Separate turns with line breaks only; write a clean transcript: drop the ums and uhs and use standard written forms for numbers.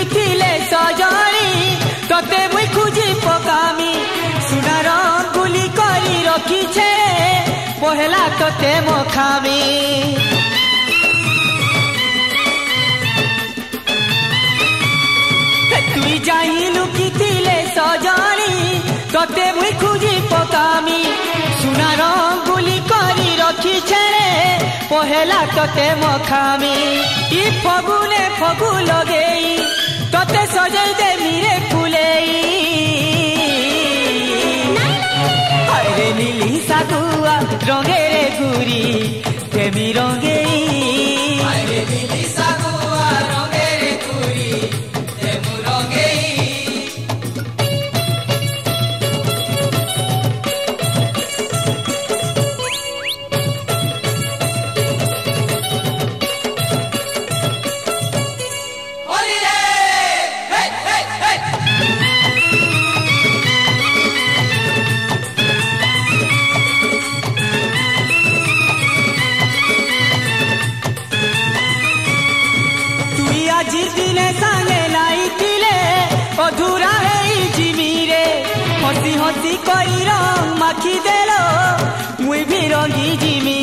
लुकिथिले सजनी तते मुई खुजी पकामी सुनार गुली करी रखिछे पहला तते मखामी तुई जाई लुकिथिले सजनी तते मुई खुजी पकामी सुनार गुली करी रखिछे पहला तते मखामी ई फगुने फगु लगेई तते सजाई दे मेरे फुलेई अरे नीली सागुआ रंगे रे गुरी तेमी रंगेई अरे नीली सागुआ रंगे रे गुरी तेमु रंगेई आजिर दिने सांगे लाइथिले अधूरा है जिमीरे हसी हसी कई रंग माखी देलो मुई भी रंगी जिमी